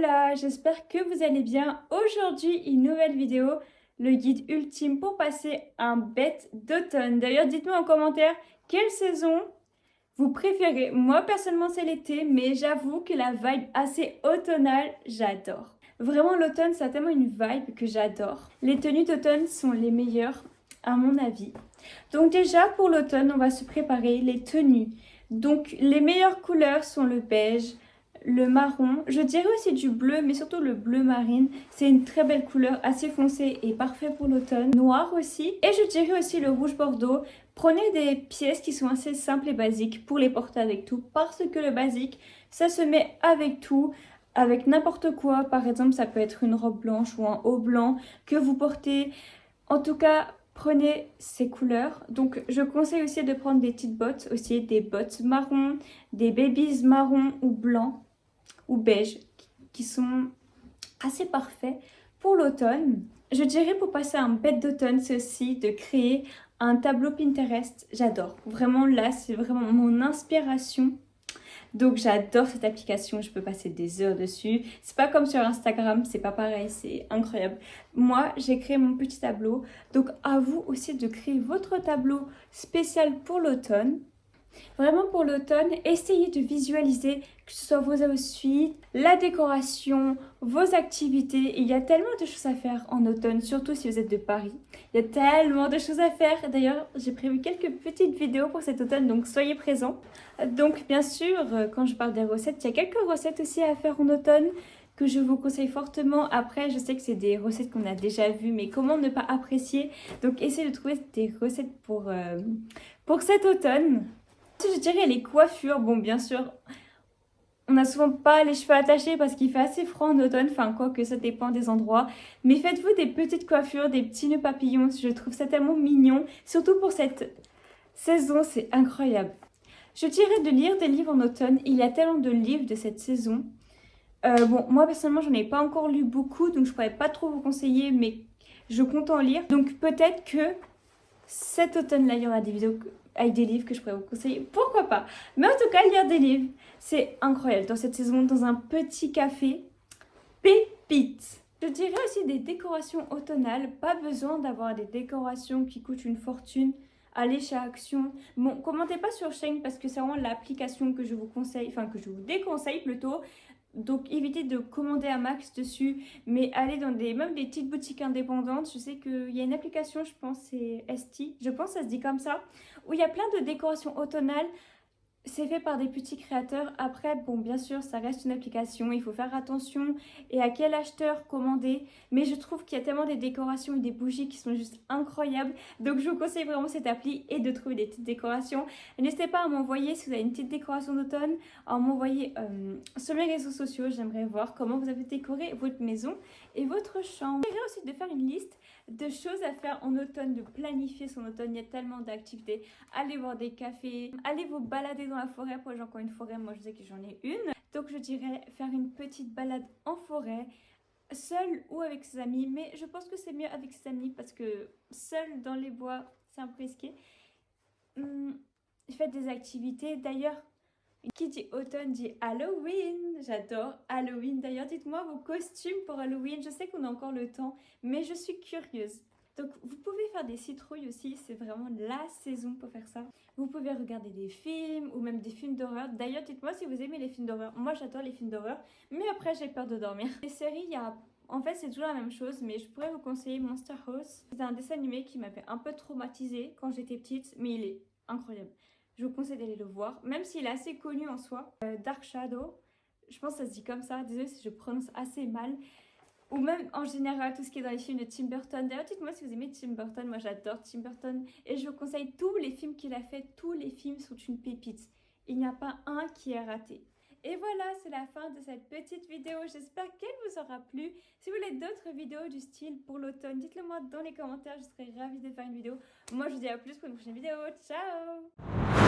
Hola, j'espère que vous allez bien. Aujourd'hui, une nouvelle vidéo, le guide ultime pour passer un bête d'automne. D'ailleurs, dites-moi en commentaire quelle saison vous préférez. Moi, personnellement, c'est l'été, mais j'avoue que la vibe assez automnale, j'adore. Vraiment, l'automne, ça a tellement une vibe que j'adore. Les tenues d'automne sont les meilleures, à mon avis. Donc déjà, pour l'automne, on va se préparer les tenues. Donc, les meilleures couleurs sont le beige, le marron, je dirais aussi du bleu, mais surtout le bleu marine. C'est une très belle couleur, assez foncée et parfait pour l'automne. Noir aussi. Et je dirais aussi le rouge bordeaux. Prenez des pièces qui sont assez simples et basiques pour les porter avec tout. Parce que le basique, ça se met avec tout. Avec n'importe quoi. Par exemple, ça peut être une robe blanche ou un haut blanc que vous portez. En tout cas, prenez ces couleurs. Donc, je conseille aussi de prendre des petites bottes, aussi des bottes marron, des babies marron ou blanc ou beige qui sont assez parfaits pour l'automne. Je dirais pour passer un bête d'automne, c'est aussi de créer un tableau Pinterest. J'adore. Vraiment là, c'est vraiment mon inspiration. Donc j'adore cette application, je peux passer des heures dessus. C'est pas comme sur Instagram, c'est pas pareil, c'est incroyable. Moi, j'ai créé mon petit tableau. Donc à vous aussi de créer votre tableau spécial pour l'automne. Vraiment pour l'automne, essayez de visualiser que ce soit vos outfits, la décoration, vos activités. Il y a tellement de choses à faire en automne, surtout si vous êtes de Paris. Il y a tellement de choses à faire. D'ailleurs, j'ai prévu quelques petites vidéos pour cet automne, donc soyez présents. Donc bien sûr, quand je parle des recettes, il y a quelques recettes aussi à faire en automne que je vous conseille fortement. Après, je sais que c'est des recettes qu'on a déjà vues, mais comment ne pas apprécier? Donc essayez de trouver des recettes pour cet automne. Je dirais les coiffures. Bon, bien sûr, on n'a souvent pas les cheveux attachés parce qu'il fait assez froid en automne. Enfin, quoi que ça dépend des endroits. Mais faites-vous des petites coiffures, des petits nœuds papillons. Je trouve ça tellement mignon. Surtout pour cette saison, c'est incroyable. Je dirais de lire des livres en automne. Il y a tellement de livres de cette saison. Bon, moi personnellement, j'en ai pas encore lu beaucoup. Donc, je pourrais pas trop vous conseiller. Mais je compte en lire. Donc, peut-être que cet automne-là, il y aura des vidéos avec des livres que je pourrais vous conseiller. Pourquoi pas? Mais en tout cas, lire des livres, c'est incroyable. Dans cette saison, dans un petit café, pépite. Je dirais aussi des décorations automnales. Pas besoin d'avoir des décorations qui coûtent une fortune. Allez chez Action. Bon, commentez pas sur Shein parce que c'est vraiment l'application que je vous conseille, enfin que je vous déconseille plutôt. Donc évitez de commander un max dessus, mais allez dans même des petites boutiques indépendantes. Je sais qu'il y a une application, je pense c'est Esti, je pense que ça se dit comme ça, où il y a plein de décorations automnales. C'est fait par des petits créateurs. Après, bon, bien sûr, ça reste une application. Il faut faire attention et à quel acheteur commander. Mais je trouve qu'il y a tellement des décorations et des bougies qui sont juste incroyables. Donc, je vous conseille vraiment cette appli et de trouver des petites décorations. N'hésitez pas à m'envoyer, si vous avez une petite décoration d'automne, à m'envoyer sur mes réseaux sociaux. J'aimerais voir comment vous avez décoré votre maison et votre chambre. J'aimerais aussi de faire une liste de choses à faire en automne, de planifier son automne. Il y a tellement d'activités. Allez voir des cafés, allez vous balader dans la forêt. Pour les gens qui ont une forêt, moi je sais que j'en ai une. Donc je dirais faire une petite balade en forêt, seul ou avec ses amis. Mais je pense que c'est mieux avec ses amis parce que seul dans les bois, c'est un peu risqué. Faites des activités. D'ailleurs, qui dit automne dit Halloween. J'adore Halloween. D'ailleurs, dites-moi vos costumes pour Halloween. Je sais qu'on a encore le temps, mais je suis curieuse. Donc, vous pouvez faire des citrouilles aussi. C'est vraiment la saison pour faire ça. Vous pouvez regarder des films ou même des films d'horreur. D'ailleurs, dites-moi si vous aimez les films d'horreur. Moi, j'adore les films d'horreur, mais après, j'ai peur de dormir. Les séries, il y a... En fait, c'est toujours la même chose, mais je pourrais vous conseiller Monster House. C'est un dessin animé qui m'avait un peu traumatisée quand j'étais petite, mais il est incroyable. Je vous conseille d'aller le voir, même s'il est assez connu en soi. Dark Shadow, je pense que ça se dit comme ça, désolée si je prononce assez mal. Ou même en général tout ce qui est dans les films de Tim Burton. D'ailleurs, dites-moi si vous aimez Tim Burton, moi j'adore Tim Burton. Et je vous conseille tous les films qu'il a fait, tous les films sont une pépite. Il n'y a pas un qui est raté. Et voilà, c'est la fin de cette petite vidéo. J'espère qu'elle vous aura plu. Si vous voulez d'autres vidéos du style pour l'automne, dites-le moi dans les commentaires. Je serai ravie de faire une vidéo. Moi, je vous dis à plus pour une prochaine vidéo. Ciao!